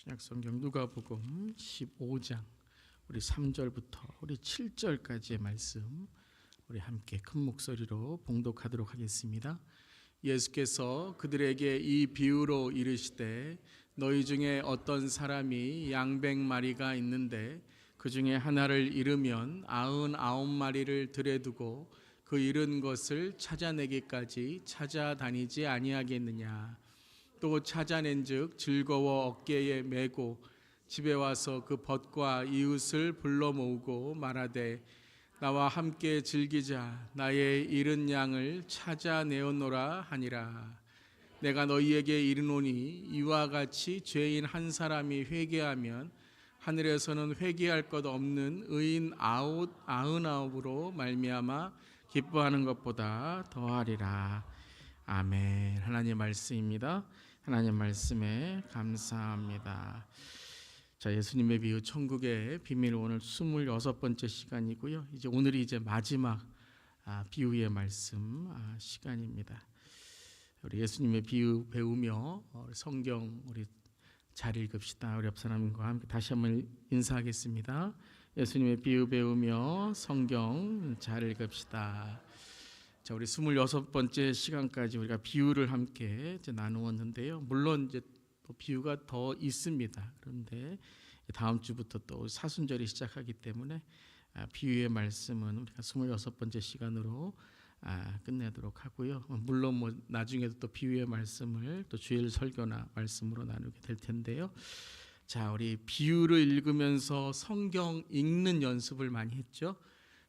신약성경 누가복음 15장 우리 3절부터 우리 7절까지의 말씀 우리 함께 큰 목소리로 봉독하도록 하겠습니다. 예수께서 그들에게 이 비유로 이르시되 너희 중에 어떤 사람이 양 100마리가 있는데 그 중에 하나를 잃으면 99마리를 들에 두고 그 잃은 것을 찾아내기까지 찾아다니지 아니하겠느냐. 또 찾아낸즉 즐거워 어깨에 메고 집에 와서 그 벗과 이웃을 불러 모으고 말하되 나와 함께 즐기자. 나의 잃은 양을 찾아내었노라 하니라. 내가 너희에게 이르노니 이와 같이 죄인 한 사람이 회개하면 하늘에서는 회개할 것 없는 의인 99으로 말미암아 기뻐하는 것보다 더하리라. 아멘. 하나님의 말씀입니다. 하나님 말씀에 감사합니다. 자, 예수님의 비유 천국의 비밀 오늘 26번째 시간이고요. 이제 오늘이 이제 마지막 비유의 말씀 시간입니다. 우리 예수님의 비유 배우며 성경 우리 잘 읽읍시다. 우리 옆 사람과 함께 다시 한번 인사하겠습니다. 예수님의 비유 배우며 성경 잘 읽읍시다. 자, 우리 26번째 시간까지 우리가 비유를 함께 이제 나누었는데요. 물론 이제 또 비유가 더 있습니다. 그런데 다음 주부터 또 사순절이 시작하기 때문에 비유의 말씀은 우리가 26번째 시간으로 끝내도록 하고요. 물론 뭐 나중에도 또 비유의 말씀을 또 주일 설교나 말씀으로 나누게 될 텐데요. 자, 우리 비유를 읽으면서 성경 읽는 연습을 많이 했죠.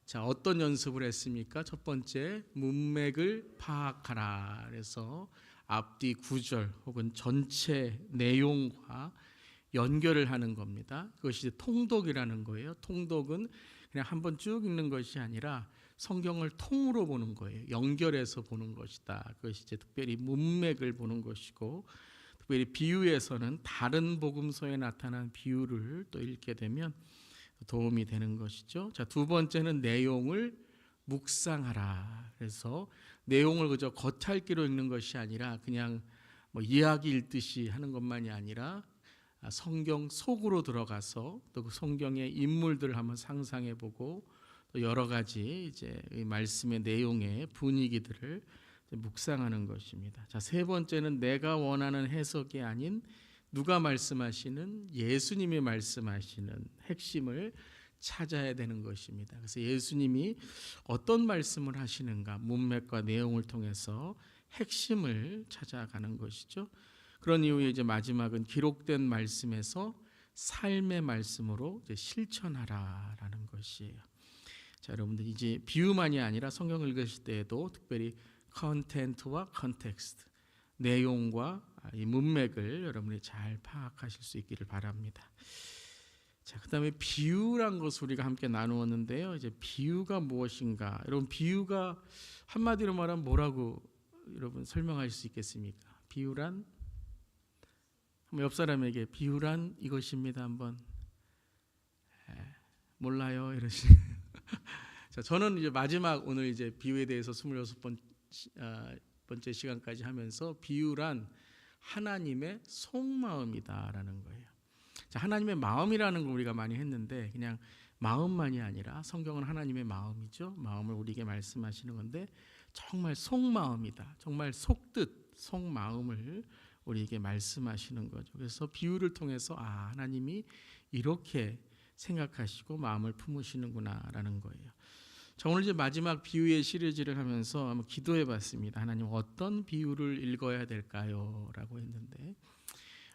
자, 어떤 연습을 했습니까? 첫 번째, 문맥을 파악하라. 그래서 앞뒤 구절 혹은 전체 내용과 연결을 하는 겁니다. 그것이 통독이라는 거예요. 통독은 그냥 한번 쭉 읽는 것이 아니라 성경을 통으로 보는 거예요. 연결해서 보는 것이다. 그것이 이제 특별히 문맥을 보는 것이고, 특별히 비유에서는 다른 복음서에 나타난 비유를 또 읽게 되면 도움이 되는 것이죠. 자, 두 번째는 내용을 묵상하라. 그래서 내용을 그저 겉핥기로 읽는 것이 아니라 그냥 뭐 이야기 읽듯이 하는 것만이 아니라 성경 속으로 들어가서 또 그 성경의 인물들을 한번 상상해보고 또 여러 가지 이제 이 말씀의 내용의 분위기들을 묵상하는 것입니다. 자, 세 번째는 내가 원하는 해석이 아닌 누가 말씀하시는 예수님이 말씀하시는 핵심을 찾아야 되는 것입니다. 그래서 예수님이 어떤 말씀을 하시는가 문맥과 내용을 통해서 핵심을 찾아가는 것이죠. 그런 이후에 이제 마지막은 기록된 말씀에서 삶의 말씀으로 이제 실천하라라는 것이에요. 자, 여러분들 이제 비유만이 아니라 성경을 읽으실 때에도 특별히 컨텐츠와 컨텍스트 내용과 이 문맥을 여러분이 잘 파악하실 수 있기를 바랍니다. 자, 그다음에 비유란 것을 우리가 함께 나누었는데요. 이제 비유가 무엇인가? 여러분, 비유가 한마디로 말하면 뭐라고 여러분 설명할 수 있겠습니까? 비유란 한번 옆 사람에게 비유란 이것입니다. 한번 몰라요 이러시. 자, 저는 이제 마지막 오늘 이제 비유에 대해서 26번째 시간까지 하면서 비유란 하나님의 속마음이다라는 거예요. 자, 하나님의 마음이라는 걸 우리가 많이 했는데 그냥 마음만이 아니라 성경은 하나님의 마음이죠. 마음을 우리에게 말씀하시는 건데 정말 속마음이다. 정말 속뜻, 속마음을 우리에게 말씀하시는 거죠. 그래서 비유를 통해서 하나님이 이렇게 생각하시고 마음을 품으시는구나라는 거예요. 자, 오늘 이제 마지막 비유의 시리즈를 하면서 한번 기도해 봤습니다. 하나님, 어떤 비유를 읽어야 될까요? 라고 했는데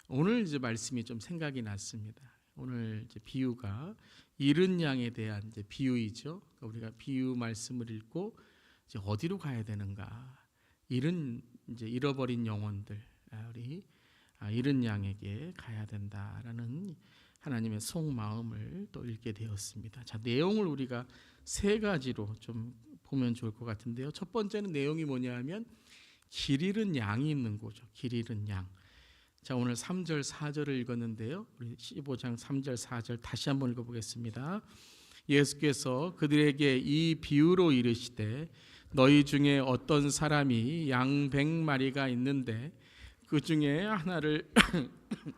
오늘 이제 말씀이 좀 생각이 났습니다. 오늘 이제 비유가 잃은 양에 대한 이제 비유이죠. 그러니까 우리가 비유 말씀을 읽고 이제 어디로 가야 되는가? 이제 잃어버린 영혼들, 우리 잃은 양에게 가야 된다라는 하나님의 속마음을 또 읽게 되었습니다. 자, 내용을 우리가 세 가지로 좀 보면 좋을 것 같은데요. 첫 번째는 내용이 뭐냐면 길 잃은 양이 있는 거죠. 길 잃은 양. 자, 오늘 3절 4절을 읽었는데요. 우리 15장 3절 4절 다시 한번 읽어보겠습니다. 예수께서 그들에게 이 비유로 이르시되 너희 중에 어떤 사람이 양 100마리가 있는데 그 중에 하나를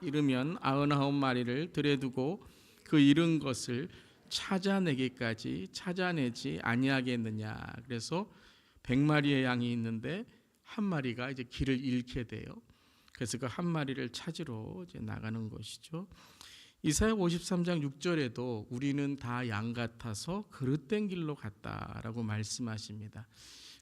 잃으면 99마리를 들에 두고 그 잃은 것을 찾아내기까지 찾아내지 아니하겠느냐. 그래서 100마리의 양이 있는데 한 마리가 이제 길을 잃게 돼요. 그래서 그 한 마리를 찾으러 이제 나가는 것이죠. 이사야 53장 6절에도 우리는 다 양 같아서 그릇된 길로 갔다라고 말씀하십니다.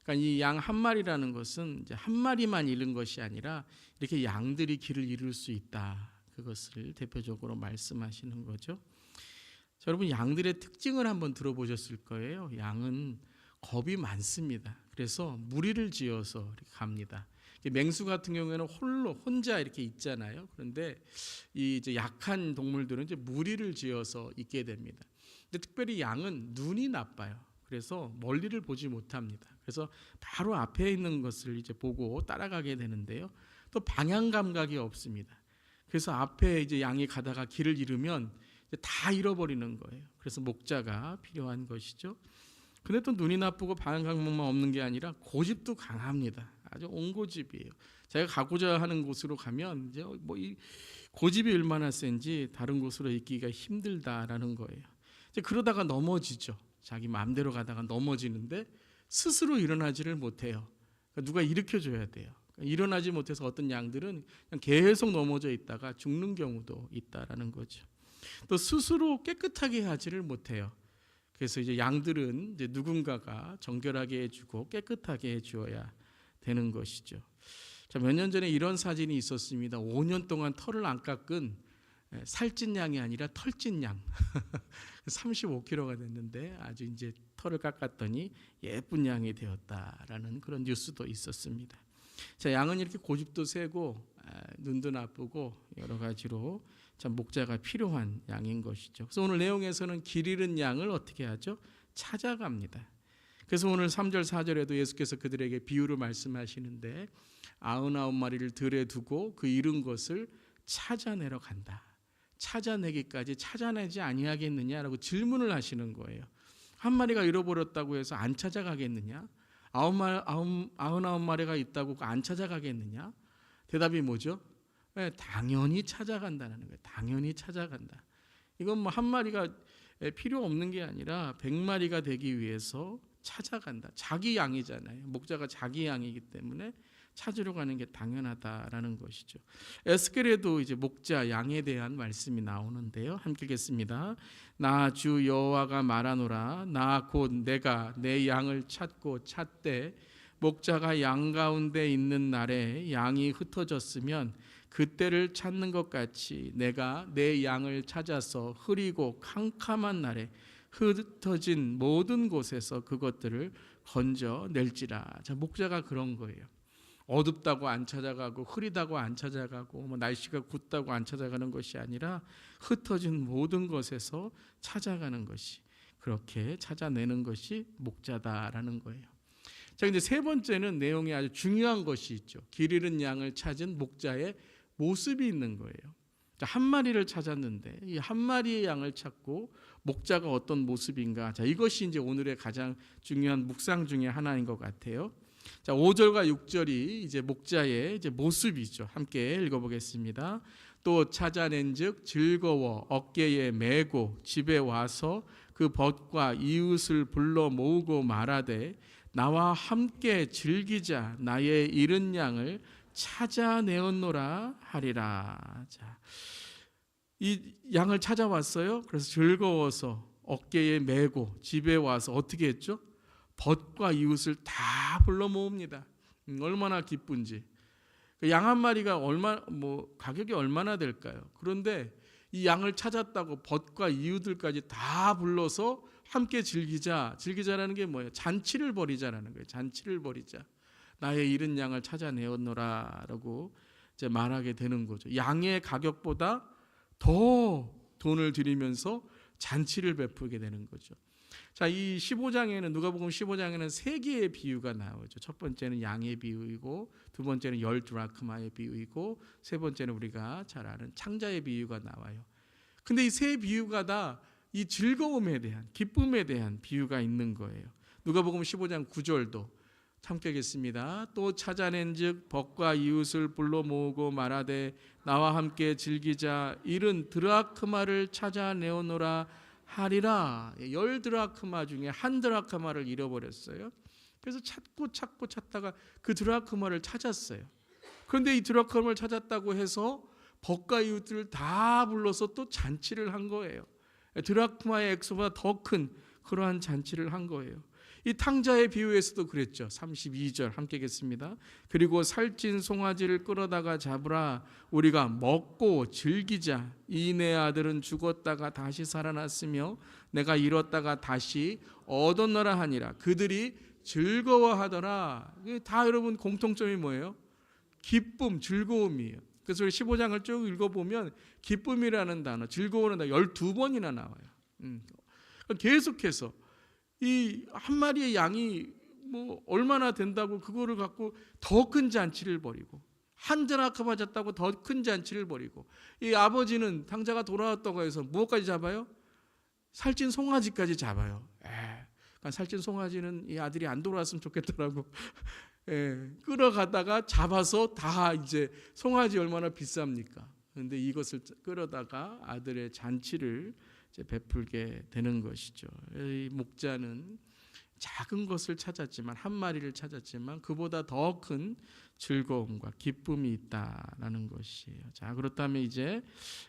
그러니까 이 양 한 마리라는 것은 이제 한 마리만 잃은 것이 아니라 이렇게 양들이 길을 잃을 수 있다. 그것을 대표적으로 말씀하시는 거죠. 자, 여러분 양들의 특징을 한번 들어보셨을 거예요. 양은 겁이 많습니다. 그래서 무리를 지어서 이렇게 갑니다. 맹수 같은 경우에는 혼자 이렇게 있잖아요. 그런데 이 이제 약한 동물들은 이제 무리를 지어서 있게 됩니다. 근데 특별히 양은 눈이 나빠요. 그래서 멀리를 보지 못합니다. 그래서 바로 앞에 있는 것을 이제 보고 따라가게 되는데요. 또 방향 감각이 없습니다. 그래서 앞에 이제 양이 가다가 길을 잃으면 이제 다 잃어버리는 거예요. 그래서 목자가 필요한 것이죠. 근데 또 눈이 나쁘고 방향 감각만 없는 게 아니라 고집도 강합니다. 아주 온고집이에요. 자기가 가고자 하는 곳으로 가면 이제 뭐 이 고집이 얼마나 센지 다른 곳으로 있기가 힘들다라는 거예요. 이제 그러다가 넘어지죠. 자기 마음대로 가다가 넘어지는데 스스로 일어나지를 못해요. 그러니까 누가 일으켜줘야 돼요. 그러니까 일어나지 못해서 어떤 양들은 그냥 계속 넘어져 있다가 죽는 경우도 있다라는 거죠. 또 스스로 깨끗하게 하지를 못해요. 그래서 이제 양들은 이제 누군가가 정결하게 해주고 깨끗하게 해주어야 되는 것이죠. 자, 몇 년 전에 이런 사진이 있었습니다. 5년 동안 털을 안 깎은 살찐 양이 아니라 털찐 양. 35kg가 됐는데 아주 이제 털을 깎았더니 예쁜 양이 되었다라는 그런 뉴스도 있었습니다. 자, 양은 이렇게 고집도 세고 눈도 나쁘고 여러 가지로 참 목자가 필요한 양인 것이죠. 그래서 오늘 내용에서는 길 잃은 양을 어떻게 하죠? 찾아갑니다. 그래서 오늘 3절 4절에도 예수께서 그들에게 비유를 말씀하시는데 99마리를 들에 두고 그 잃은 것을 찾아내러 간다. 찾아내기까지 찾아내지 아니하겠느냐라고 질문을 하시는 거예요. 한 마리가 잃어버렸다고 해서 안 찾아가겠느냐? 99마리가 있다고 안 찾아가겠느냐? 대답이 뭐죠? 네, 당연히 찾아간다는 거예요. 당연히 찾아간다. 이건 뭐 한 마리가 필요 없는 게 아니라 100마리가 되기 위해서 찾아간다. 자기 양이잖아요. 목자가 자기 양이기 때문에 찾으러 가는 게 당연하다라는 것이죠. 에스겔에도 이제 목자 양에 대한 말씀이 나오는데요. 함께 읽겠습니다. 나 주 여호와가 말하노라. 나 곧 내가 내 양을 찾고 찾되 목자가 양 가운데 있는 날에 양이 흩어졌으면 그때를 찾는 것 같이 내가 내 양을 찾아서 흐리고 캄캄한 날에 흩어진 모든 곳에서 그것들을 건져낼지라. 자, 목자가 그런 거예요. 어둡다고 안 찾아가고 흐리다고 안 찾아가고 뭐 날씨가 굳다고 안 찾아가는 것이 아니라 흩어진 모든 것에서 찾아가는 것이, 그렇게 찾아내는 것이 목자다라는 거예요. 자, 이제 세 번째는 내용이 아주 중요한 것이 있죠. 길 잃은 양을 찾은 목자의 모습이 있는 거예요. 자, 한 마리를 찾았는데 이 한 마리의 양을 찾고 목자가 어떤 모습인가? 자, 이것이 이제 오늘의 가장 중요한 묵상 중에 하나인 것 같아요. 자, 5절과 6절이 이제 목자의 이제 모습이죠. 함께 읽어보겠습니다. 또 찾아낸즉 즐거워 어깨에 메고 집에 와서 그 벗과 이웃을 불러 모으고 말하되 나와 함께 즐기자. 나의 잃은 양을 찾아내었노라 하리라. 자, 이 양을 찾아왔어요. 그래서 즐거워서 어깨에 메고 집에 와서 어떻게 했죠? 벗과 이웃을 다 불러 모읍니다. 얼마나 기쁜지. 양 한 마리가 가격이 얼마나 될까요? 그런데 이 양을 찾았다고 벗과 이웃들까지 다 불러서 함께 즐기자라는 게 뭐예요? 잔치를 벌이자라는 거예요. 잔치를 벌이자. 나의 잃은 양을 찾아내었노라라고 이제 말하게 되는 거죠. 양의 가격보다 더 돈을 들이면서 잔치를 베풀게 되는 거죠. 자, 이 15장에는 누가복음 15장에는 세 개의 비유가 나오죠. 첫 번째는 양의 비유이고, 두 번째는 10드라크마의 비유이고, 세 번째는 우리가 잘 아는 창자의 비유가 나와요. 근데 이 세 비유가 다 이 즐거움에 대한, 기쁨에 대한 비유가 있는 거예요. 누가복음 15장 9절도 함께 하겠습니다. 또 찾아낸즉 벗과 이웃을 불러 모으고 말하되 나와 함께 즐기자. 이른 드라크마를 찾아내오노라 하리라. 10드라크마 중에 1드라크마를 잃어버렸어요. 그래서 찾다가 그 드라크마를 찾았어요. 그런데 이 드라크마를 찾았다고 해서 벗과 이웃들을 다 불러서 또 잔치를 한 거예요. 드라크마의 액수보다 더 큰 그러한 잔치를 한 거예요. 이 탕자의 비유에서도 그랬죠. 32절 함께 읽겠습니다. 그리고 살찐 송아지를 끌어다가 잡으라. 우리가 먹고 즐기자. 이 내 아들은 죽었다가 다시 살아났으며 내가 잃었다가 다시 얻었노라 하니라. 그들이 즐거워하더라. 다 여러분 공통점이 뭐예요? 기쁨, 즐거움이에요. 그래서 우리 15장을 쭉 읽어보면 기쁨이라는 단어, 즐거움이라는 단어 12번이나 나와요. 계속해서 이 한 마리의 양이 뭐 얼마나 된다고 그거를 갖고 더 큰 잔치를 벌이고, 한 드라크마 잡다고 더 큰 잔치를 벌이고, 이 아버지는 탕자가 돌아왔다고 해서 무엇까지 잡아요? 살찐 송아지까지 잡아요. 그러니까 살찐 송아지는 이 아들이 안 돌아왔으면 좋겠더라고. 끌어가다가 잡아서 다 이제 송아지 얼마나 비쌉니까? 그런데 이것을 끌어다가 아들의 잔치를 이제 베풀게 되는 것이죠. 이 목자는 작은 것을 찾았지만, 한 마리를 찾았지만 그보다 더 큰 즐거움과 기쁨이 있다라는 것이에요. 자, 그렇다면 이제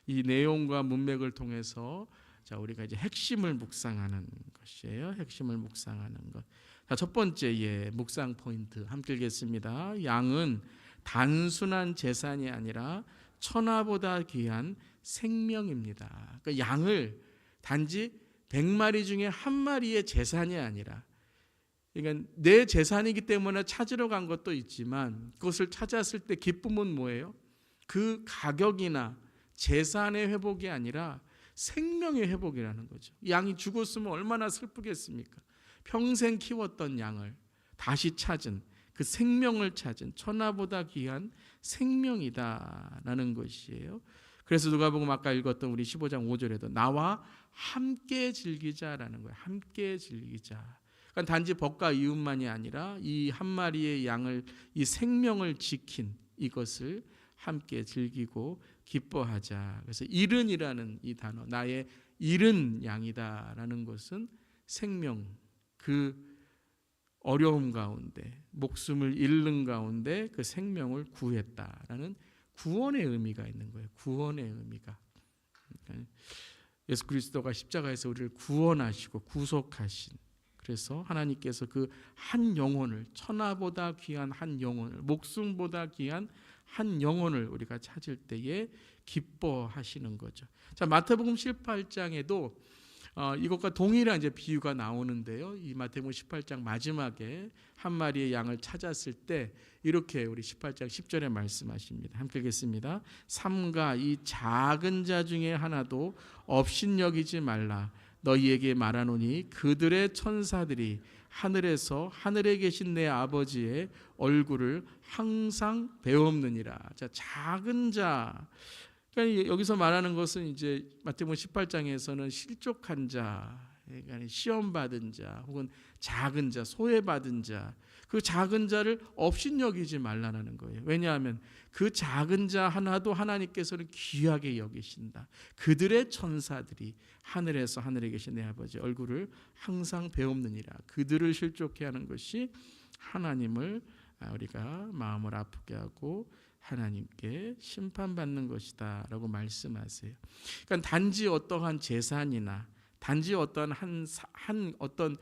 이 내용과 문맥을 통해서 자, 우리가 이제 핵심을 묵상하는 것이에요. 핵심을 묵상하는 것. 자, 첫 번째 묵상 포인트 함께 읽겠습니다. 양은 단순한 재산이 아니라 천하보다 귀한 생명입니다. 그러니까 양을 단지 100마리 중에 한 마리의 재산이 아니라, 그러니까 내 재산이기 때문에 찾으러 간 것도 있지만 그것을 찾았을 때 기쁨은 뭐예요? 그 가격이나 재산의 회복이 아니라 생명의 회복이라는 거죠. 양이 죽었으면 얼마나 슬프겠습니까? 평생 키웠던 양을 다시 찾은, 그 생명을 찾은, 천하보다 귀한 생명이다라는 것이에요. 그래서 누가복음 아까 읽었던 우리 15장 5절에도 나와 함께 즐기자라는 거예요. 함께 즐기자. 그러니까 단지 벗과 이웃만이 아니라 이 한 마리의 양을, 이 생명을 지킨 이것을 함께 즐기고 기뻐하자. 그래서 잃은이라는 이 단어, 나의 잃은 양이다라는 것은 생명, 그 어려움 가운데, 목숨을 잃는 가운데 그 생명을 구했다라는 구원의 의미가 있는 거예요. 구원의 의미가. 그러니까 예수 그리스도가 십자가에서 우리를 구원하시고 구속하신, 그래서 하나님께서 그 한 영혼을, 천하보다 귀한 한 영혼을, 목숨보다 귀한 한 영혼을 우리가 찾을 때에 기뻐하시는 거죠. 자, 마태복음 18장에도 이것과 동일한 이제 비유가 나오는데요. 이 마태복음 18장 마지막에 한 마리의 양을 찾았을 때 이렇게 우리 18장 10절에 말씀하십니다. 함께 읽겠습니다. 삼가 이 작은 자 중에 하나도 업신여기지 말라. 너희에게 말하노니 그들의 천사들이 하늘에서 하늘에 계신 내 아버지의 얼굴을 항상 배옵느니라. 자, 작은 자. 그러니까 여기서 말하는 것은 이제 마태복음 18장에서는 실족한 자, 그러니까 시험 받은 자, 혹은 작은 자, 소외받은 자, 그 작은 자를 업신여기지 말라는 거예요. 왜냐하면 그 작은 자 하나도 하나님께서는 귀하게 여기신다. 그들의 천사들이 하늘에서 하늘에 계신 내 아버지 얼굴을 항상 배옵느니라. 그들을 실족해 하는 것이 하나님을 우리가 마음을 아프게 하고 하나님께 심판받는 것이다 라고 말씀하세요. 그러니까 단지 어떠한 재산이나 단지 어떤 어떤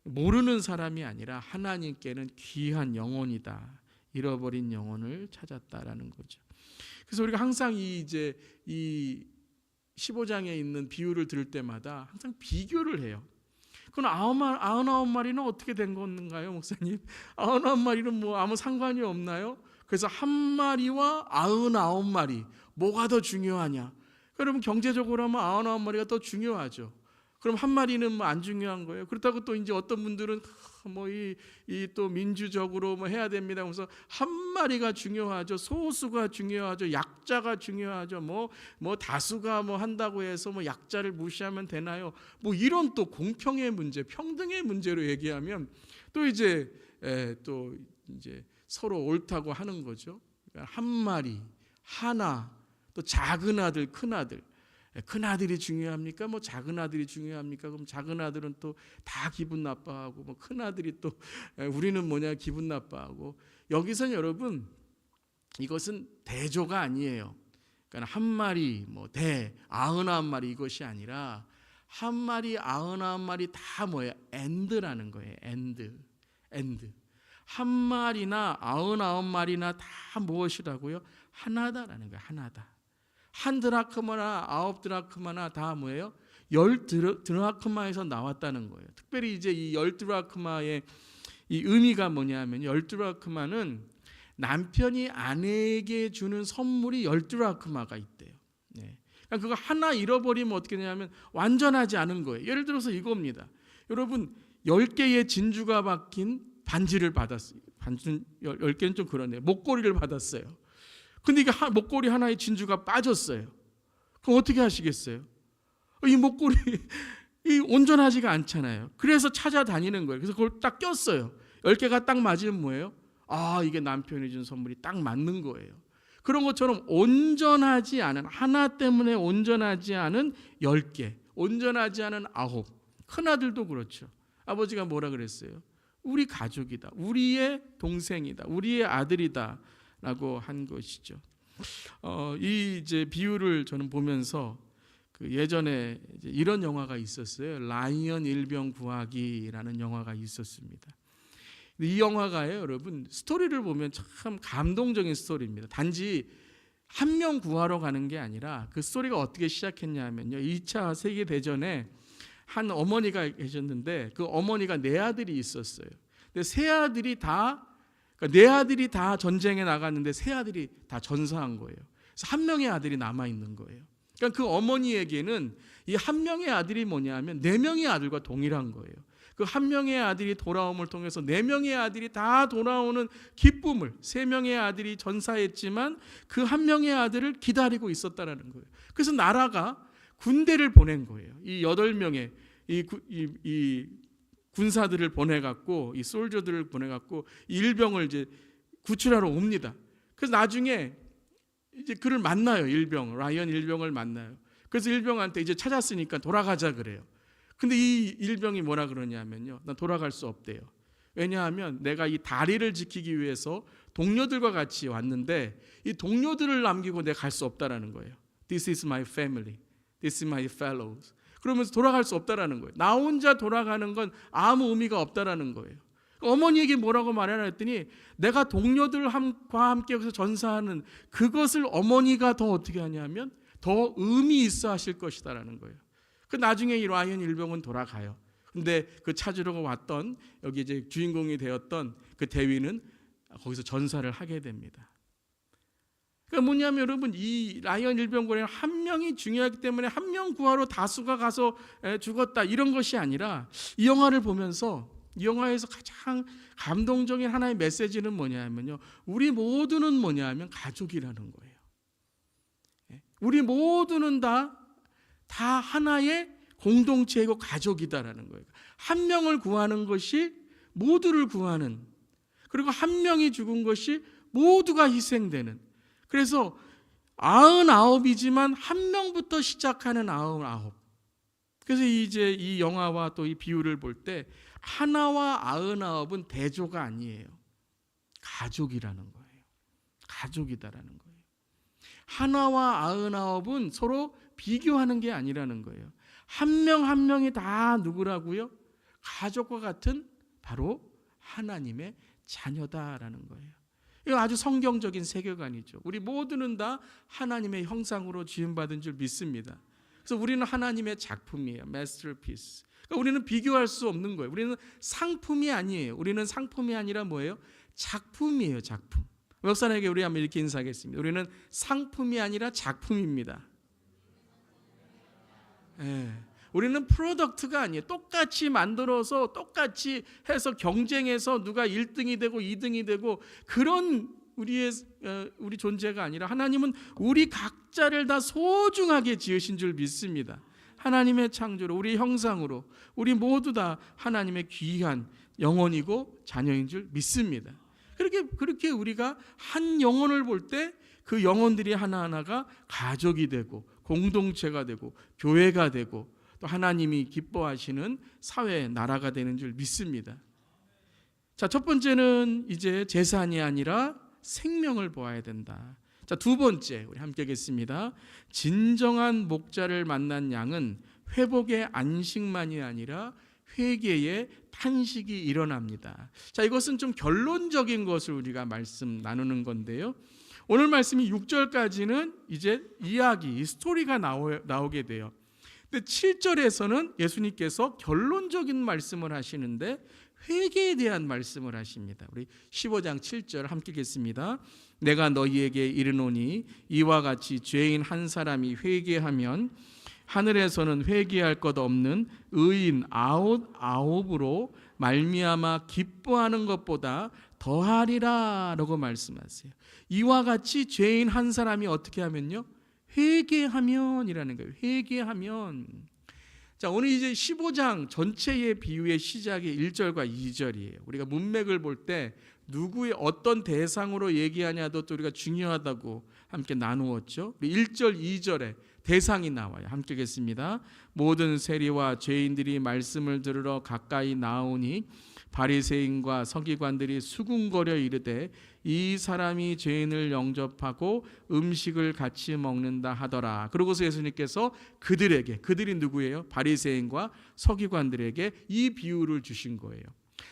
모르는 사람이 아니라 하나님께는 귀한 영혼이다. 잃어버린 영혼을 찾았다라는 거죠. 그래서 우리가 항상 이 15장에 있는 비유를 들을 때마다 항상 비교를 해요. 그럼 99마리는 어떻게 된 건가요, 목사님? 99마리는 뭐 아무 상관이 없나요? 그래서 한 마리와 99마리 뭐가 더 중요하냐? 그러면 경제적으로 하면 99마리가 더 중요하죠. 그럼 한 마리는 뭐 안 중요한 거예요. 그렇다고 또 이제 어떤 분들은 뭐 또 민주적으로 뭐 해야 됩니다. 그래서 한 마리가 중요하죠. 소수가 중요하죠. 약자가 중요하죠. 뭐 다수가 뭐 한다고 해서 뭐 약자를 무시하면 되나요? 뭐 이런 또 공평의 문제, 평등의 문제로 얘기하면 또 이제 또 이제 서로 옳다고 하는 거죠. 그러니까 한 마리, 하나, 또 작은 아들, 큰 아들. 큰 아들이 중요합니까? 뭐 작은 아들이 중요합니까? 그럼 작은 아들은 또 다 기분 나빠하고, 뭐 큰 아들이 또 우리는 뭐냐 기분 나빠하고. 여기선 여러분 이것은 대조가 아니에요. 그러니까 한 마리, 뭐 99마리 이것이 아니라 한 마리, 99마리 다 뭐예요? 엔드라는 거예요. 엔드. 한 마리나 99마리나 다 무엇이라고요? 하나다라는 거예요. 하나다. 한 드라크마나 9드라크마나 다 뭐예요? 10드라크마에서 나왔다는 거예요. 특별히 이제 이 10드라크마의 이 의미가 뭐냐면 10드라크마는 남편이 아내에게 주는 선물이 10드라크마가 있대요. 네. 그러니까 그거 하나 잃어버리면 어떻게 되냐면 완전하지 않은 거예요. 예를 들어서 이겁니다. 여러분 10개의 진주가 박힌 반지를 받았어요. 반지 10개는 좀 그러네요. 목걸이를 받았어요. 근데 이게 목걸이 하나에 진주가 빠졌어요. 그럼 어떻게 하시겠어요? 이 목걸이 온전하지가 않잖아요. 그래서 찾아다니는 거예요. 그래서 그걸 딱 꼈어요. 10개가 딱 맞으면 뭐예요? 이게 남편이 준 선물이 딱 맞는 거예요. 그런 것처럼 온전하지 않은, 하나 때문에 온전하지 않은 10개, 온전하지 않은 9. 큰아들도 그렇죠. 아버지가 뭐라 그랬어요? 우리 가족이다, 우리의 동생이다, 우리의 아들이다 라고 한 것이죠. 이 이제 비유를 저는 보면서 그 예전에 이제 이런 영화가 있었어요. 라이언 일병 구하기라는 영화가 있었습니다. 이 영화가요, 여러분 스토리를 보면 참 감동적인 스토리입니다. 단지 한 명 구하러 가는 게 아니라 그 스토리가 어떻게 시작했냐면요, 2차 세계대전에 한 어머니가 계셨는데 그 어머니가 4아들이 있었어요. 근데 3아들이 다, 그러니까 4아들이 다 전쟁에 나갔는데 3아들이 다 전사한 거예요. 그래서 한 명의 아들이 남아 있는 거예요. 그러니까 그 어머니에게는 이 한 명의 아들이 뭐냐면 4명의 아들과 동일한 거예요. 그 한 명의 아들이 돌아옴을 통해서 4명의 아들이 다 돌아오는 기쁨을, 3명의 아들이 전사했지만 그 한 명의 아들을 기다리고 있었다라는 거예요. 그래서 나라가 군대를 보낸 거예요. 이 8명의 이 군사들을 보내갖고, 이 솔저들을 보내갖고 일병을 이제 구출하러 옵니다. 그래서 나중에 이제 그를 만나요. 라이언 일병을 만나요. 그래서 일병한테 이제 찾았으니까 돌아가자 그래요. 근데 이 일병이 뭐라 그러냐면요, 난 돌아갈 수 없대요. 왜냐하면 내가 이 다리를 지키기 위해서 동료들과 같이 왔는데 이 동료들을 남기고 내가 갈 수 없다라는 거예요. This is my family. This is my fellows. 그러면서 돌아갈 수 없다라는 거예요. 나 혼자 돌아가는 건 아무 의미가 없다라는 거예요. 어머니에게 뭐라고 말하라 했더니 내가 동료들과 함께 여기서 전사하는 그것을 어머니가 더 어떻게 하냐면 더 의미 있어 하실 것이다라는 거예요. 그 나중에 이 라이언 일병은 돌아가요. 근데 그 찾으러 왔던, 여기 이제 주인공이 되었던 그 대위는 거기서 전사를 하게 됩니다. 그러니까 뭐냐면 여러분, 이 라이언 일병군에는 한 명이 중요하기 때문에 한 명 구하러 다수가 가서 죽었다 이런 것이 아니라, 이 영화를 보면서 이 영화에서 가장 감동적인 하나의 메시지는 뭐냐면요, 우리 모두는 뭐냐면 가족이라는 거예요. 우리 모두는 다 하나의 공동체이고 가족이다라는 거예요. 한 명을 구하는 것이 모두를 구하는, 그리고 한 명이 죽은 것이 모두가 희생되는. 그래서 99이지만 한 명부터 시작하는 99. 그래서 이제 이 영화와 또 이 비유를 볼 때 하나와 99은 대조가 아니에요. 가족이라는 거예요. 가족이다라는 거예요. 하나와 99은 서로 비교하는 게 아니라는 거예요. 한 명 한 명이 다 누구라고요? 가족과 같은 바로 하나님의 자녀다라는 거예요. 이거 아주 성경적인 세계관이죠. 우리 모두는 다 하나님의 형상으로 지음받은 줄 믿습니다. 그래서 우리는 하나님의 작품이에요. masterpiece. 그러니까 우리는 비교할 수 없는 거예요. 우리는 상품이 아니에요. 우리는 상품이 아니라 뭐예요? 작품이에요. 작품. 목사님에게 우리 한번 이렇게 인사하겠습니다. 우리는 상품이 아니라 작품입니다. 우리는 프로덕트가 아니에요. 똑같이 만들어서 똑같이 해서 경쟁해서 누가 1등이 되고 2등이 되고 그런 우리 존재가 아니라, 하나님은 우리 각자를 다 소중하게 지으신 줄 믿습니다. 하나님의 창조로 우리 형상으로 우리 모두 다 하나님의 귀한 영혼이고 자녀인 줄 믿습니다. 그렇게 우리가 한 영혼을 볼 때 그 영혼들이 하나하나가 가족이 되고 공동체가 되고 교회가 되고 또 하나님이 기뻐하시는 사회 나라가 되는 줄 믿습니다. 자, 첫 번째는 이제 재산이 아니라 생명을 보아야 된다. 자, 두 번째 우리 함께 하겠습니다. 진정한 목자를 만난 양은 회복의 안식만이 아니라 회개의 탄식이 일어납니다. 자, 이것은 좀 결론적인 것을 우리가 말씀 나누는 건데요. 오늘 말씀이 6절까지는 이제 이야기, 스토리가 나오게 돼요. 근데 7절에서는 예수님께서 결론적인 말씀을 하시는데 회개에 대한 말씀을 하십니다. 우리 15장 7절 함께 읽겠습니다. 내가 너희에게 이르노니 이와 같이 죄인 한 사람이 회개하면 하늘에서는 회개할 것 없는 의인 아홉으로 말미암아 기뻐하는 것보다 더하리라 라고 말씀하세요. 이와 같이 죄인 한 사람이 어떻게 하면요? 회개하면이라는 거예요. 회개하면. 자, 오늘 이제 15장 전체의 비유의 시작이 1절과 2절이에요. 우리가 문맥을 볼 때 누구의 어떤 대상으로 얘기하냐도 또 우리가 중요하다고 함께 나누었죠. 1절, 2절에 대상이 나와요. 함께 읽겠습니다. 모든 세리와 죄인들이 말씀을 들으러 가까이 나오니 바리새인과 서기관들이 수군거려 이르되 이 사람이 죄인을 영접하고 음식을 같이 먹는다 하더라. 그러고서 예수님께서 그들이 누구예요? 바리새인과 서기관들에게 이 비유를 주신 거예요.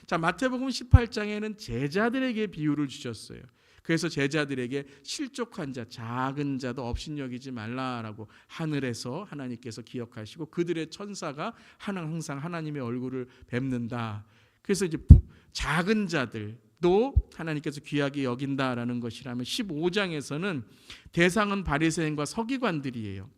자, 마태복음 18장에는 제자들에게 비유를 주셨어요. 그래서 제자들에게 실족한 자, 작은 자도 업신여기지 말라라고 하늘에서 하나님께서 기억하시고 그들의 천사가 항상 하나님의 얼굴을 뵙는다. 그래서 이제 작은 자들도 하나님께서 귀하게 여긴다라는 것이라면 15장에서는 대상은 바리새인과 서기관들이에요.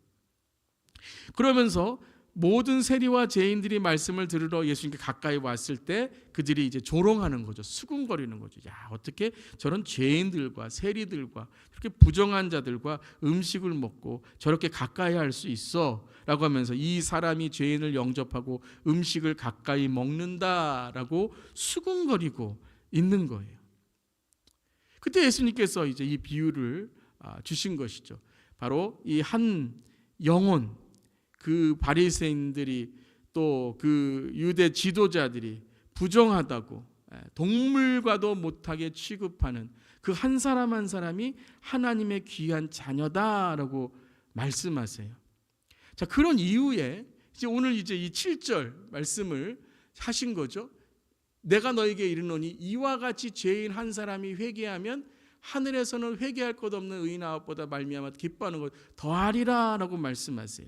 그러면서 모든 세리와 죄인들이 말씀을 들으러 예수님께 가까이 왔을 때 그들이 이제 조롱하는 거죠. 수군거리는 거죠. 야, 어떻게 저런 죄인들과 세리들과 그렇게 부정한 자들과 음식을 먹고 저렇게 가까이 할 수 있어? 라고 하면서 이 사람이 죄인을 영접하고 음식을 가까이 먹는다라고 수군거리고 있는 거예요. 그때 예수님께서 이제 이 비유를 주신 것이죠. 바로 이 한 영혼, 그 바리새인들이 또 그 유대 지도자들이 부정하다고 동물과도 못하게 취급하는 그 한 사람 한 사람이 하나님의 귀한 자녀다라고 말씀하세요. 자, 그런 이후에 이제 오늘 이제 이 7절 말씀을 하신 거죠. 내가 너에게 이르노니 이와 같이 죄인 한 사람이 회개하면 하늘에서는 회개할 것 없는 의인 아홉보다 말미암아 기뻐하는 것 더하리라라고 말씀하세요.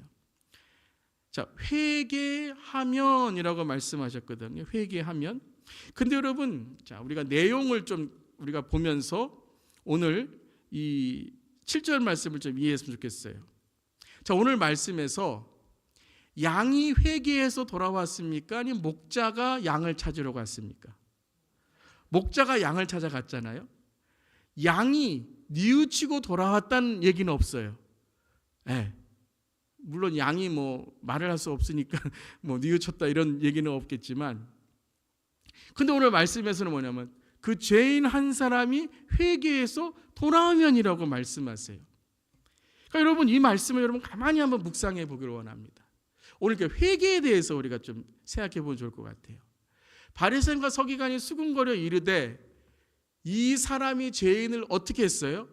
자, 회개하면이라고 말씀하셨거든요. 회개하면. 근데 여러분, 자, 우리가 내용을 좀 우리가 보면서 오늘 이 7절 말씀을 좀 이해했으면 좋겠어요. 자, 오늘 말씀에서 양이 회개해서 돌아왔습니까? 아니면 목자가 양을 찾으러 갔습니까? 목자가 양을 찾아갔잖아요. 양이 뉘우치고 돌아왔다는 얘기는 없어요. 네. 물론 양이 뭐 말을 할 수 없으니까 뭐 뉘우쳤다 이런 얘기는 없겠지만, 근데 오늘 말씀에서는 뭐냐면 그 죄인 한 사람이 회개해서 돌아오면이라고 말씀하세요. 그러니까 여러분, 이 말씀을 여러분 가만히 한번 묵상해 보기를 원합니다. 오늘 회개에 대해서 우리가 좀 생각해 보면 좋을 것 같아요. 바리새인과 서기관이 수군거려 이르되 이 사람이 죄인을 어떻게 했어요?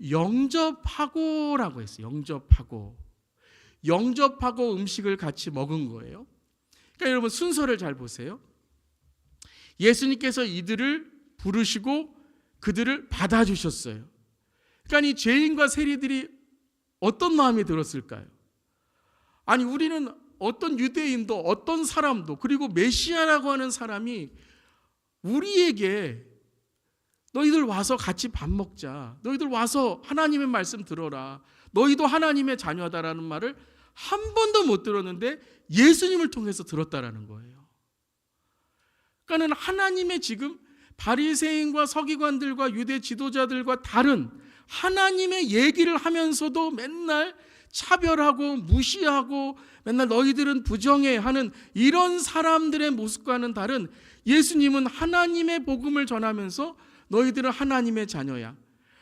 영접하고라고 했어요. 영접하고 음식을 같이 먹은 거예요. 그러니까 여러분, 순서를 잘 보세요. 예수님께서 이들을 부르시고 그들을 받아주셨어요. 그러니까 이 죄인과 세리들이 어떤 마음이 들었을까요? 아니, 우리는 어떤 유대인도 어떤 사람도 그리고 메시아라고 하는 사람이 우리에게 너희들 와서 같이 밥 먹자, 너희들 와서 하나님의 말씀 들어라, 너희도 하나님의 자녀다라는 말을 한 번도 못 들었는데 예수님을 통해서 들었다라는 거예요. 그러니까 하나님의 지금 바리새인과 서기관들과 유대 지도자들과 다른 하나님의 얘기를 하면서도 맨날 차별하고 무시하고 맨날 너희들은 부정해 하는 이런 사람들의 모습과는 다른, 예수님은 하나님의 복음을 전하면서 너희들은 하나님의 자녀야,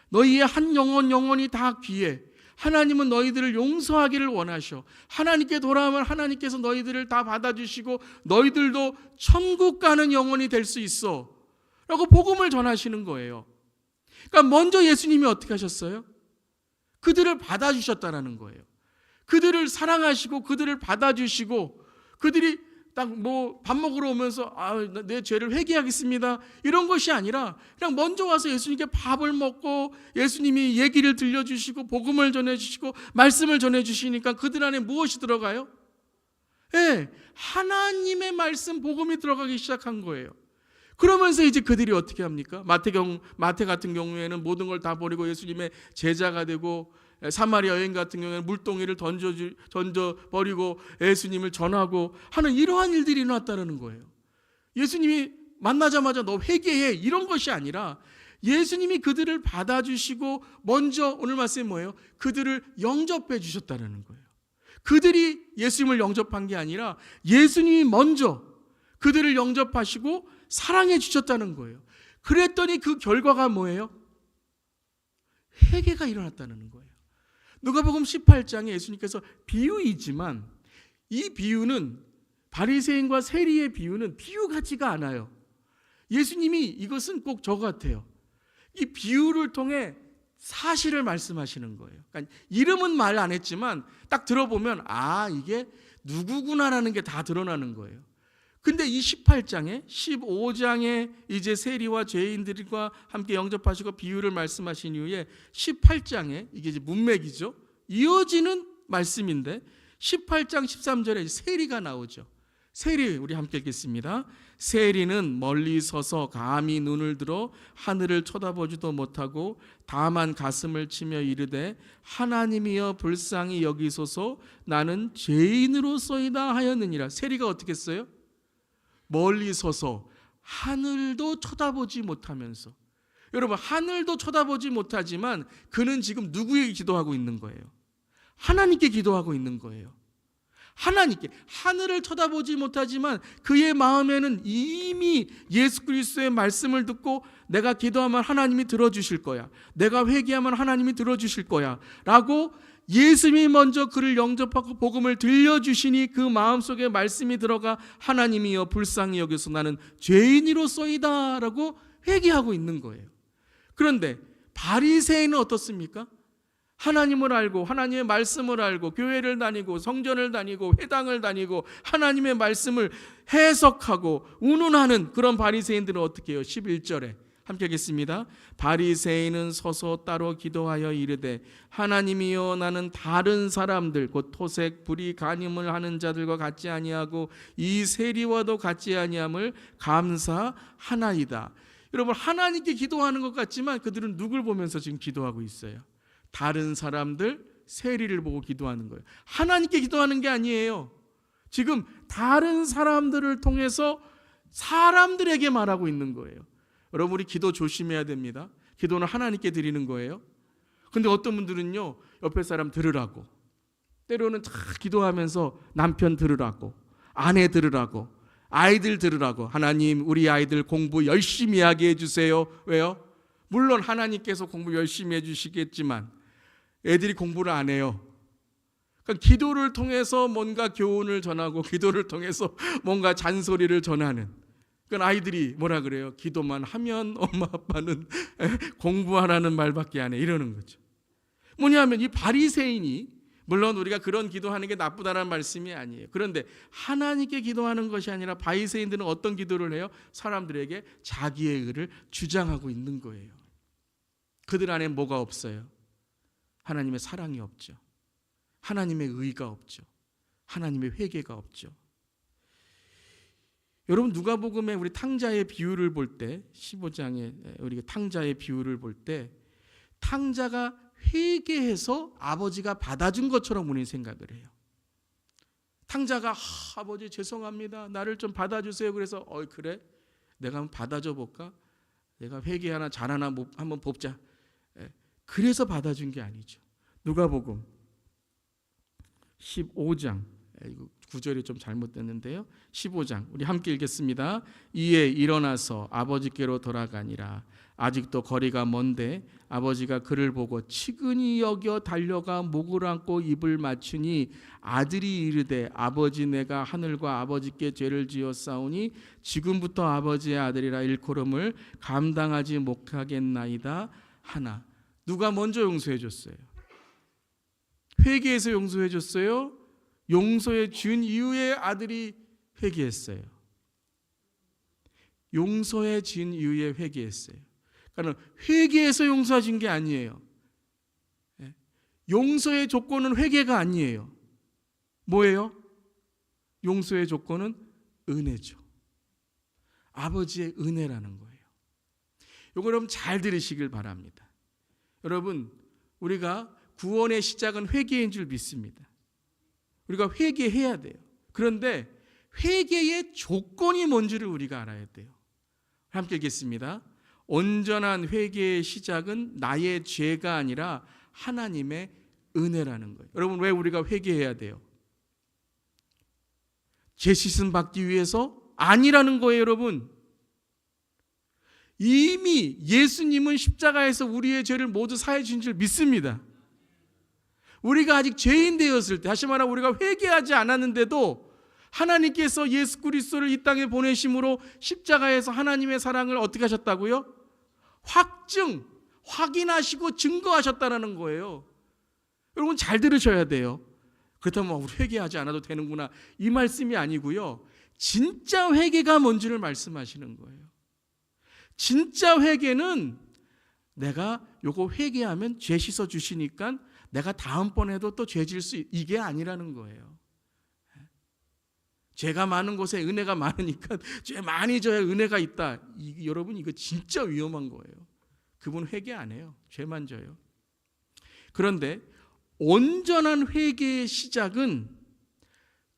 너희의 한 영혼이 다 귀해, 하나님은 너희들을 용서하기를 원하셔, 하나님께 돌아오면 하나님께서 너희들을 다 받아주시고 너희들도 천국 가는 영혼이 될 수 있어 라고 복음을 전하시는 거예요. 그러니까 먼저 예수님이 어떻게 하셨어요? 그들을 받아주셨다는 거예요. 그들을 사랑하시고 그들을 받아주시고, 그들이 딱 뭐 밥 먹으러 오면서 내 죄를 회개하겠습니다 이런 것이 아니라 그냥 먼저 와서 예수님께 밥을 먹고 예수님이 얘기를 들려주시고 복음을 전해주시고 말씀을 전해주시니까 그들 안에 무엇이 들어가요? 네, 하나님의 말씀 복음이 들어가기 시작한 거예요. 그러면서 이제 그들이 어떻게 합니까? 마태 같은 경우에는 모든 걸 다 버리고 예수님의 제자가 되고, 사마리아 여인 같은 경우에는 물동이를 던져버리고 예수님을 전하고 하는 이러한 일들이 일어났다는 거예요. 예수님이 만나자마자 너 회개해 이런 것이 아니라 예수님이 그들을 받아주시고 먼저, 오늘 말씀이 뭐예요? 그들을 영접해 주셨다는 거예요. 그들이 예수님을 영접한 게 아니라 예수님이 먼저 그들을 영접하시고 사랑해 주셨다는 거예요. 그랬더니 그 결과가 뭐예요? 회개가 일어났다는 거예요. 누가복음 18장에 예수님께서 비유이지만 이 비유는, 바리새인과 세리의 비유는 비유 같지가 않아요. 예수님이 이것은 꼭 저 같아요. 이 비유를 통해 사실을 말씀하시는 거예요. 그러니까 이름은 말 안 했지만 딱 들어보면 이게 누구구나라는 게 다 드러나는 거예요. 근데 이 18장에 15장에 이제 세리와 죄인들과 함께 영접하시고 비유를 말씀하신 이후에 18장에 이게 이제 문맥이죠. 이어지는 말씀인데 18장 13절에 세리가 나오죠. 세리 우리 함께 읽겠습니다. 세리는 멀리 서서 감히 눈을 들어 하늘을 쳐다보지도 못하고 다만 가슴을 치며 이르되 하나님이여 불쌍히 여기소서 나는 죄인으로소이다 하였느니라. 세리가 어떻게 했어요? 멀리 서서 하늘도 쳐다보지 못하면서, 여러분 하늘도 쳐다보지 못하지만 그는 지금 누구에게 기도하고 있는 거예요? 하나님께 기도하고 있는 거예요. 하나님께. 하늘을 쳐다보지 못하지만 그의 마음에는 이미 예수 그리스도의 말씀을 듣고 내가 기도하면 하나님이 들어주실 거야, 내가 회개하면 하나님이 들어주실 거야 라고 예수님이 먼저 그를 영접하고 복음을 들려주시니 그 마음속에 말씀이 들어가 하나님이여 불쌍히 여기서 나는 죄인이로소이다 라고 회개하고 있는 거예요. 그런데 바리새인은 어떻습니까? 하나님을 알고 하나님의 말씀을 알고 교회를 다니고 성전을 다니고 회당을 다니고 하나님의 말씀을 해석하고 운운하는 그런 바리새인들은 어떻게 해요? 11절에 함께 하겠습니다. 바리새인은 서서 따로 기도하여 이르되 하나님이여 나는 다른 사람들 곧 토색 불의 간음을 하는 자들과 같지 아니하고 이 세리와도 같지 아니함을 감사하나이다. 여러분 하나님께 기도하는 것 같지만 그들은 누굴 보면서 지금 기도하고 있어요? 다른 사람들, 세리를 보고 기도하는 거예요. 하나님께 기도하는 게 아니에요. 지금 다른 사람들을 통해서 사람들에게 말하고 있는 거예요. 여러분 우리 기도 조심해야 됩니다. 기도는 하나님께 드리는 거예요. 근데 어떤 분들은요 옆에 사람 들으라고, 때로는 다 기도하면서 남편 들으라고, 아내 들으라고, 아이들 들으라고, 하나님 우리 아이들 공부 열심히 하게 해주세요. 왜요? 물론 하나님께서 공부 열심히 해주시겠지만 애들이 공부를 안 해요. 그러니까 기도를 통해서 뭔가 교훈을 전하고 기도를 통해서 뭔가 잔소리를 전하는, 그러니까 아이들이 뭐라 그래요? 기도만 하면 엄마 아빠는 공부하라는 말밖에 안 해 이러는 거죠. 뭐냐면 이 바리새인이, 물론 우리가 그런 기도하는 게 나쁘다는 말씀이 아니에요. 그런데 하나님께 기도하는 것이 아니라 바리새인들은 어떤 기도를 해요? 사람들에게 자기의 의를 주장하고 있는 거예요. 그들 안에 뭐가 없어요? 하나님의 사랑이 없죠. 하나님의 의가 없죠. 하나님의 회개가 없죠. 여러분 누가복음에 우리 탕자의 비유를 볼 때, 15장에 우리가 탕자의 비유를 볼 때 탕자가 회개해서 아버지가 받아준 것처럼 우리는 생각을 해요. 탕자가 아버지 죄송합니다, 나를 좀 받아주세요. 그래서 그래? 내가 한번 받아줘 볼까? 내가 회개하나 잘하나 한번 뽑자. 그래서 받아준 게 아니죠. 누가복음 15장, 이거 구절이 좀 잘못됐는데요. 15장 우리 함께 읽겠습니다. 이에 일어나서 아버지께로 돌아가니라. 아직도 거리가 먼데 아버지가 그를 보고 치근히 여겨 달려가 목을 안고 입을 맞추니 아들이 이르되 아버지 내가 하늘과 아버지께 죄를 지었사오니 지금부터 아버지의 아들이라 일컬음을 감당하지 못하겠나이다 하나. 누가 먼저 용서해 줬어요? 회개해서 용서해 줬어요? 용서해 준 이후에 아들이 회개했어요. 용서해 준 이후에 회개했어요. 그러니까 회개해서 용서하신 게 아니에요. 용서의 조건은 회개가 아니에요. 뭐예요? 용서의 조건은 은혜죠. 아버지의 은혜라는 거예요. 이거 여러분 잘 들으시길 바랍니다. 여러분, 우리가 구원의 시작은 회개인 줄 믿습니다. 우리가 회개해야 돼요. 그런데 회개의 조건이 뭔지를 우리가 알아야 돼요. 함께 읽겠습니다. 온전한 회개의 시작은 나의 죄가 아니라 하나님의 은혜라는 거예요. 여러분, 왜 우리가 회개해야 돼요? 죄 씻음 받기 위해서? 아니라는 거예요, 여러분. 이미 예수님은 십자가에서 우리의 죄를 모두 사해 주신 줄 믿습니다. 우리가 아직 죄인 되었을 때, 다시 말하면 우리가 회개하지 않았는데도 하나님께서 예수 그리스도를 이 땅에 보내심으로 십자가에서 하나님의 사랑을 어떻게 하셨다고요? 확인하시고 증거하셨다는 거예요. 여러분 잘 들으셔야 돼요. 그렇다면 우리 회개하지 않아도 되는구나, 이 말씀이 아니고요. 진짜 회개가 뭔지를 말씀하시는 거예요. 진짜 회개는 내가 요거 회개하면 죄 씻어 주시니까 내가 다음번에도 또 죄 질 수, 이게 아니라는 거예요. 죄가 많은 곳에 은혜가 많으니까 죄 많이 져야 은혜가 있다. 여러분 이거 진짜 위험한 거예요. 그분 회개 안 해요. 죄만 져요. 그런데 온전한 회개의 시작은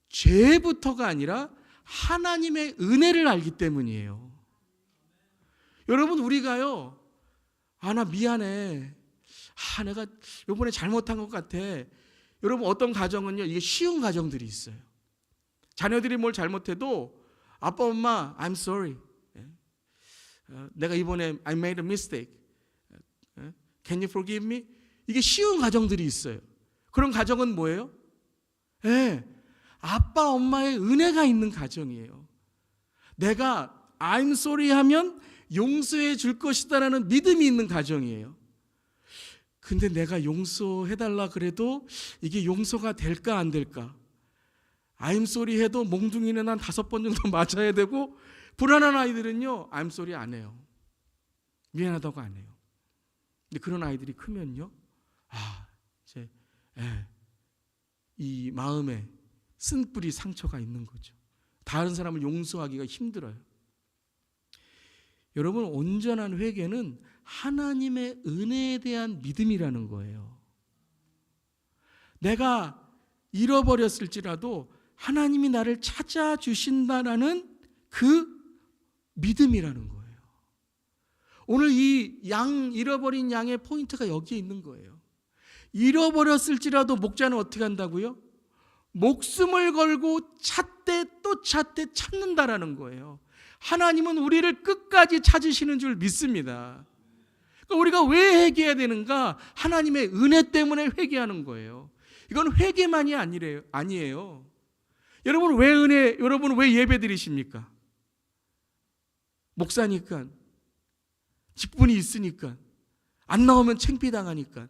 죄부터가 아니라 하나님의 은혜를 알기 때문이에요. 여러분, 우리가요, 나 미안해, 내가 이번에 잘못한 것 같아. 여러분, 어떤 가정은요, 이게 쉬운 가정들이 있어요. 자녀들이 뭘 잘못해도 아빠 엄마 I'm sorry, 내가 이번에 I made a mistake, can you forgive me? 이게 쉬운 가정들이 있어요. 그런 가정은 뭐예요? 아빠 엄마의 은혜가 있는 가정이에요. 내가 I'm sorry 하면 용서해 줄 것이다라는 믿음이 있는 가정이에요. 근데 내가 용서해달라 그래도 이게 용서가 될까 안 될까? I'm sorry 해도 몽둥이는 한 5번 정도 맞아야 되고, 불안한 아이들은요 I'm sorry 안 해요. 미안하다고 안 해요. 근데 그런 아이들이 크면요, 이제 이 마음에 쓴뿌리 상처가 있는 거죠. 다른 사람을 용서하기가 힘들어요. 여러분, 온전한 회개는 하나님의 은혜에 대한 믿음이라는 거예요. 내가 잃어버렸을지라도 하나님이 나를 찾아주신다라는 그 믿음이라는 거예요. 오늘 이 잃어버린 양의 포인트가 여기에 있는 거예요. 잃어버렸을지라도 목자는 어떻게 한다고요? 목숨을 걸고 찾되 또 찾되 찾는다라는 거예요. 하나님은 우리를 끝까지 찾으시는 줄 믿습니다. 그러니까 우리가 왜 회개해야 되는가? 하나님의 은혜 때문에 회개하는 거예요. 이건 회개만이 아니에요. 여러분 왜 예배 드리십니까? 목사니까, 직분이 있으니까, 안 나오면 창피당하니까,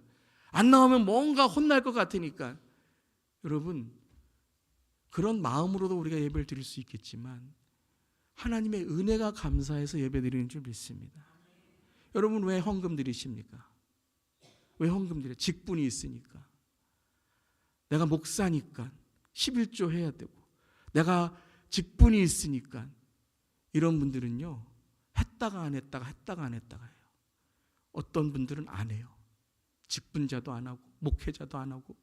안 나오면 뭔가 혼날 것 같으니까. 여러분, 그런 마음으로도 우리가 예배를 드릴 수 있겠지만 하나님의 은혜가 감사해서 예배 드리는 줄 믿습니다. 여러분 왜 헌금 드리십니까? 왜 헌금 드려요? 직분이 있으니까. 내가 목사니까 11조 해야 되고, 내가 직분이 있으니까. 이런 분들은요, 했다가 안 했다가 해요. 어떤 분들은 안 해요. 직분자도 안 하고 목회자도 안 하고.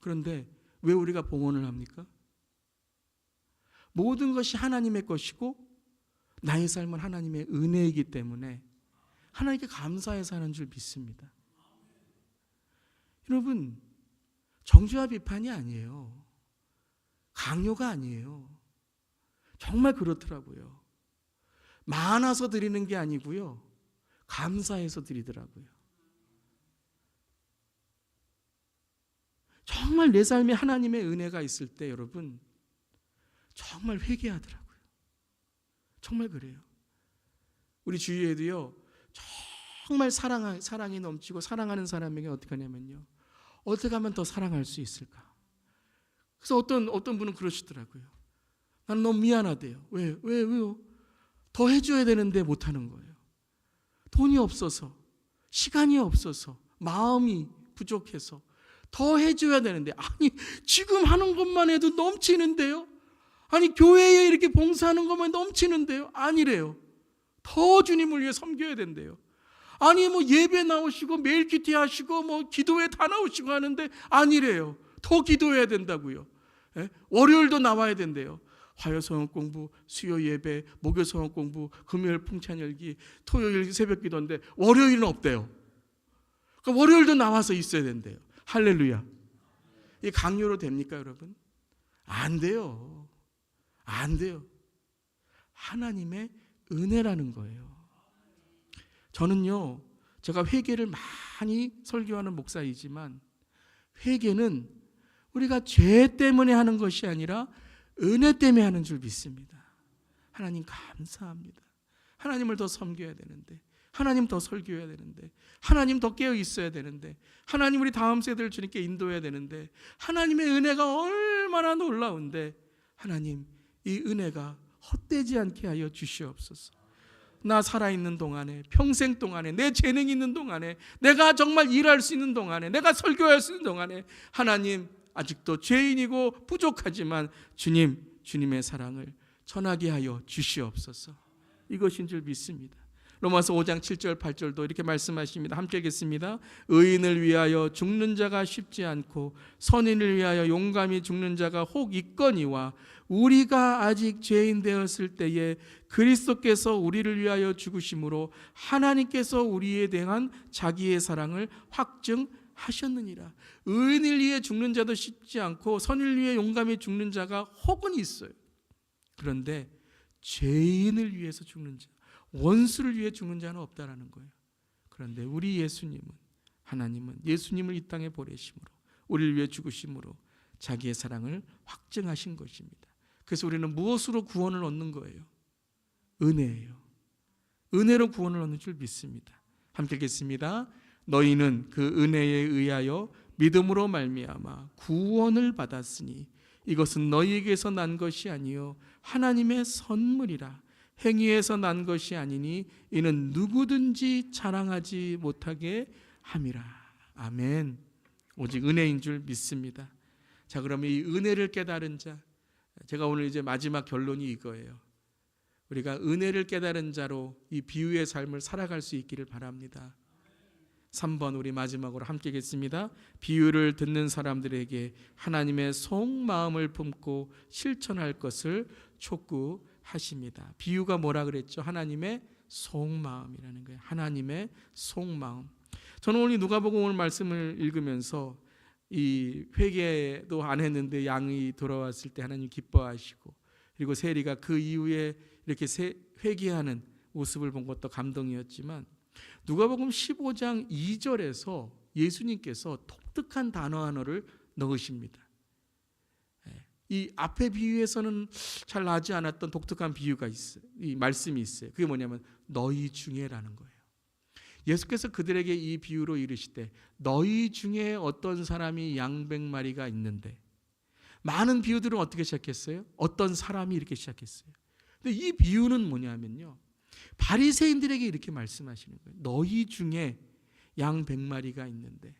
그런데 왜 우리가 봉헌을 합니까? 모든 것이 하나님의 것이고 나의 삶은 하나님의 은혜이기 때문에 하나님께 감사해서 하는 줄 믿습니다. 여러분, 정죄와 비판이 아니에요. 강요가 아니에요. 정말 그렇더라고요. 많아서 드리는 게 아니고요. 감사해서 드리더라고요. 정말 내 삶에 하나님의 은혜가 있을 때 여러분 정말 회개하더라고요. 정말 그래요. 우리 주위에도요. 정말 사랑이 넘치고 사랑하는 사람에게 어떻게 하냐면요. 어떻게 하면 더 사랑할 수 있을까? 그래서 어떤 분은 그러시더라고요. 나는 너무 미안하대요. 왜요? 더 해줘야 되는데 못하는 거예요. 돈이 없어서, 시간이 없어서, 마음이 부족해서 더 해줘야 되는데, 아니 지금 하는 것만 해도 넘치는데요. 아니 교회에 이렇게 봉사하는 것만 넘치는데요. 아니래요. 더 주님을 위해 섬겨야 된대요. 아니 뭐 예배 나오시고 매일 큐티 하시고 뭐 기도회 다 나오시고 하는데 아니래요. 더 기도해야 된다고요. 월요일도 나와야 된대요. 화요 성역 공부, 수요 예배, 목요 성역 공부, 금요일 풍찬 열기, 토요일 새벽 기도인데 월요일은 없대요. 그러니까 월요일도 나와서 있어야 된대요. 할렐루야. 이 강요로 됩니까, 여러분? 안 돼요. 안 돼요. 하나님의 은혜라는 거예요. 저는요, 제가 회개를 많이 설교하는 목사이지만 회개는 우리가 죄 때문에 하는 것이 아니라 은혜 때문에 하는 줄 믿습니다. 하나님 감사합니다. 하나님을 더 섬겨야 되는데, 하나님 더 설교해야 되는데, 하나님 더 깨어 있어야 되는데, 하나님 우리 다음 세대를 주님께 인도해야 되는데, 하나님의 은혜가 얼마나 놀라운데 하나님 이 은혜가 헛되지 않게 하여 주시옵소서. 나 살아있는 동안에, 평생 동안에, 내 재능이 있는 동안에, 내가 정말 일할 수 있는 동안에, 내가 설교할 수 있는 동안에 하나님 아직도 죄인이고 부족하지만 주님의 사랑을 전하게 하여 주시옵소서. 이것인 줄 믿습니다. 로마서 5장 7절 8절도 이렇게 말씀하십니다. 함께 읽겠습니다. 의인을 위하여 죽는 자가 쉽지 않고 선인을 위하여 용감히 죽는 자가 혹 있거니와 우리가 아직 죄인 되었을 때에 그리스도께서 우리를 위하여 죽으심으로 하나님께서 우리에 대한 자기의 사랑을 확증하셨느니라. 의인을 위해 죽는 자도 쉽지 않고 선인을 위해 용감히 죽는 자가 혹은 있어요. 그런데 죄인을 위해서 죽는 자, 원수를 위해 죽는 자는 없다라는 거예요. 그런데 우리 하나님은 예수님을 이 땅에 보내심으로, 우리를 위해 죽으심으로 자기의 사랑을 확증하신 것입니다. 그래서 우리는 무엇으로 구원을 얻는 거예요? 은혜예요. 은혜로 구원을 얻는 줄 믿습니다. 함께 읽겠습니다. 너희는 그 은혜에 의하여 믿음으로 말미암아 구원을 받았으니 이것은 너희에게서 난 것이 아니요 하나님의 선물이라. 행위에서 난 것이 아니니 이는 누구든지 자랑하지 못하게 함이라. 아멘. 오직 은혜인 줄 믿습니다. 자, 그러면 이 은혜를 깨달은 자, 제가 오늘 이제 마지막 결론이 이거예요. 우리가 은혜를 깨달은 자로 이 비유의 삶을 살아갈 수 있기를 바랍니다. 3번 우리 마지막으로 함께 읽겠습니다. 비유를 듣는 사람들에게 하나님의 속마음을 품고 실천할 것을 촉구하십니다. 비유가 뭐라 그랬죠? 하나님의 속마음이라는 거예요. 하나님의 속마음. 저는 오늘 누가복음 오늘 말씀을 읽으면서 이 회개도 안 했는데 양이 돌아왔을 때 하나님 기뻐하시고, 그리고 세리가 그 이후에 이렇게 회개하는 모습을 본 것도 감동이었지만, 누가복음 15장 2절에서 예수님께서 독특한 단어 하나를 넣으십니다. 이 앞의 비유에서는 잘 나지 않았던 독특한 비유가 있어요. 이 말씀이 있어요. 그게 뭐냐면 너희 중에라는 거예요. 예수께서 그들에게 이 비유로 이르시되 너희 중에 어떤 사람이 양 100마리가 있는데, 많은 비유들은 어떻게 시작했어요? 어떤 사람이 이렇게 시작했어요. 근데 이 비유는 뭐냐면요, 바리새인들에게 이렇게 말씀하시는 거예요. 너희 중에 양 100마리가 있는데,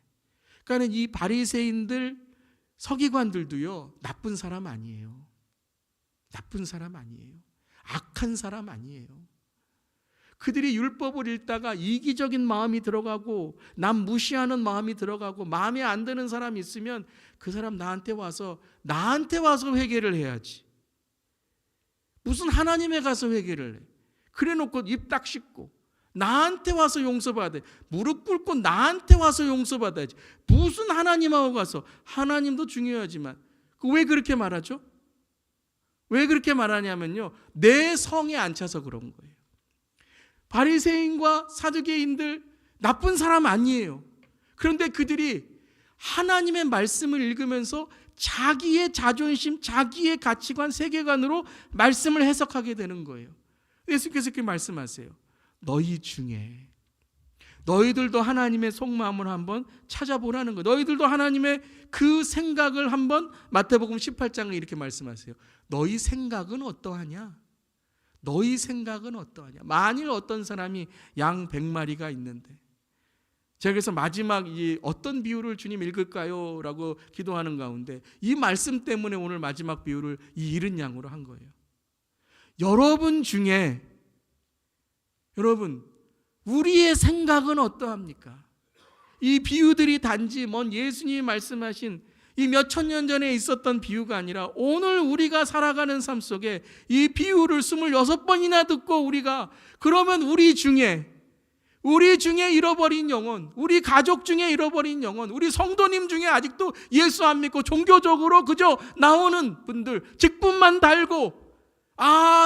그러니까 이 바리새인들 서기관들도요 나쁜 사람 아니에요. 나쁜 사람 아니에요. 악한 사람 아니에요. 그들이 율법을 읽다가 이기적인 마음이 들어가고 남 무시하는 마음이 들어가고 마음에 안 드는 사람이 있으면 그 사람 나한테 와서 회개를 해야지. 무슨 하나님에 가서 회개를 해. 그래 놓고 입 딱 씻고 나한테 와서 용서받아야 돼. 무릎 꿇고 나한테 와서 용서받아야지. 무슨 하나님하고 가서. 하나님도 중요하지만 왜 그렇게 말하죠? 왜 그렇게 말하냐면요, 내 성에 안 차서 그런 거예요. 바리새인과 사두개인들 나쁜 사람 아니에요. 그런데 그들이 하나님의 말씀을 읽으면서 자기의 자존심, 자기의 가치관, 세계관으로 말씀을 해석하게 되는 거예요. 예수께서 이렇게 말씀하세요. 너희 중에 너희들도 하나님의 속마음을 한번 찾아보라는 거예요. 너희들도 하나님의 그 생각을 한번, 마태복음 18장에 이렇게 말씀하세요. 너희 생각은 어떠하냐? 너희 생각은 어떠하냐? 만일 어떤 사람이 양 100마리가 있는데, 제가 그래서 마지막 이 어떤 비유를 주님 읽을까요? 라고 기도하는 가운데 이 말씀 때문에 오늘 마지막 비유를 이 잃은 양으로 한 거예요. 여러분 중에, 여러분, 우리의 생각은 어떠합니까? 이 비유들이 단지 먼 예수님이 말씀하신 이 몇천 년 전에 있었던 비유가 아니라 오늘 우리가 살아가는 삶 속에 이 비유를 26번이나 듣고 우리가, 그러면 우리 중에 잃어버린 영혼, 우리 가족 중에 잃어버린 영혼, 우리 성도님 중에 아직도 예수 안 믿고 종교적으로 그저 나오는 분들, 직분만 달고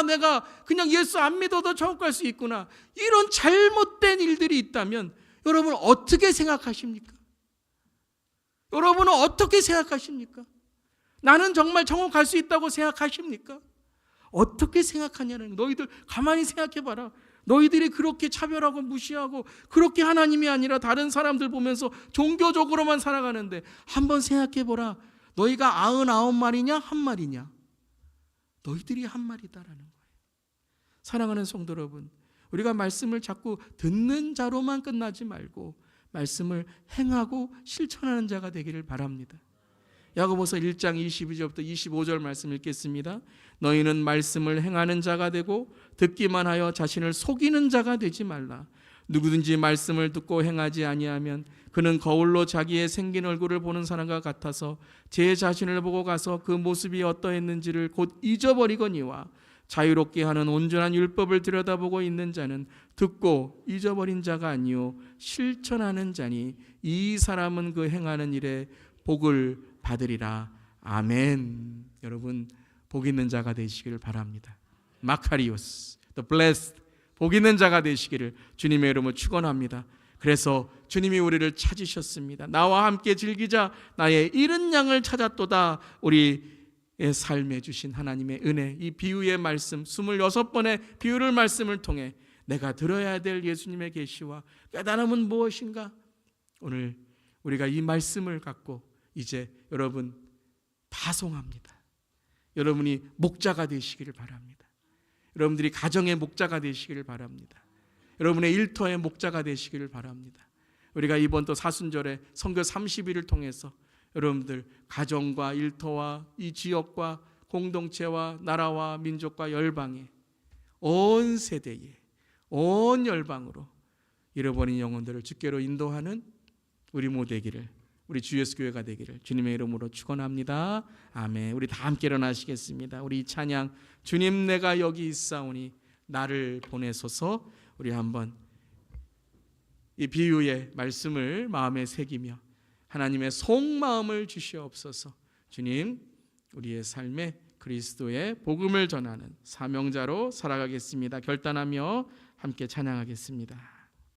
내가 그냥 예수 안 믿어도 천국 갈 수 있구나, 이런 잘못된 일들이 있다면 여러분 어떻게 생각하십니까? 여러분은 어떻게 생각하십니까? 나는 정말 천국 갈 수 있다고 생각하십니까? 어떻게 생각하냐는 거예요. 너희들 가만히 생각해봐라. 너희들이 그렇게 차별하고 무시하고 그렇게 하나님이 아니라 다른 사람들 보면서 종교적으로만 살아가는데 한번 생각해보라. 너희가 99마리냐 1마리냐? 너희들이 1마리다라는 거예요. 사랑하는 성도 여러분, 우리가 말씀을 자꾸 듣는 자로만 끝나지 말고 말씀을 행하고 실천하는 자가 되기를 바랍니다. 야고보서 1장 22절부터 25절 말씀 읽겠습니다. 너희는 말씀을 행하는 자가 되고 듣기만 하여 자신을 속이는 자가 되지 말라. 누구든지 말씀을 듣고 행하지 아니하면 그는 거울로 자기의 생긴 얼굴을 보는 사람과 같아서 제 자신을 보고 가서 그 모습이 어떠했는지를 곧 잊어버리거니와 자유롭게 하는 온전한 율법을 들여다보고 있는 자는 듣고 잊어버린 자가 아니요 실천하는 자니 이 사람은 그 행하는 일에 복을 받으리라. 아멘. 여러분, 복 있는 자가 되시기를 바랍니다. 마카리오스, the blessed, 복 있는 자가 되시기를 주님의 이름으로 축원합니다. 그래서 주님이 우리를 찾으셨습니다. 나와 함께 즐기자. 나의 잃은 양을 찾았도다. 우리의 삶에 주신 하나님의 은혜, 이 비유의 말씀, 26번의 비유를 말씀을 통해 내가 들어야 될 예수님의 계시와 깨달음은 무엇인가? 오늘 우리가 이 말씀을 갖고 이제 여러분 파송합니다. 여러분이 목자가 되시기를 바랍니다. 여러분들이 가정의 목자가 되시기를 바랍니다. 여러분의 일터의 목자가 되시기를 바랍니다. 우리가 이번 또 사순절에 선교 30일을 통해서 여러분들 가정과 일터와 이 지역과 공동체와 나라와 민족과 열방에, 온 세대에, 온 열방으로 잃어버린 영혼들을 주께로 인도하는 우리 모두 되기를, 우리 주 예수 교회가 되기를 주님의 이름으로 축원합니다. 아멘. 우리 다 함께 일어나시겠습니다. 우리 찬양, 주님 내가 여기 있사오니 나를 보내소서. 우리 한번 이 비유의 말씀을 마음에 새기며 하나님의 속마음을 주시옵소서. 주님, 우리의 삶에 그리스도의 복음을 전하는 사명자로 살아가겠습니다. 결단하며 함께 찬양하겠습니다.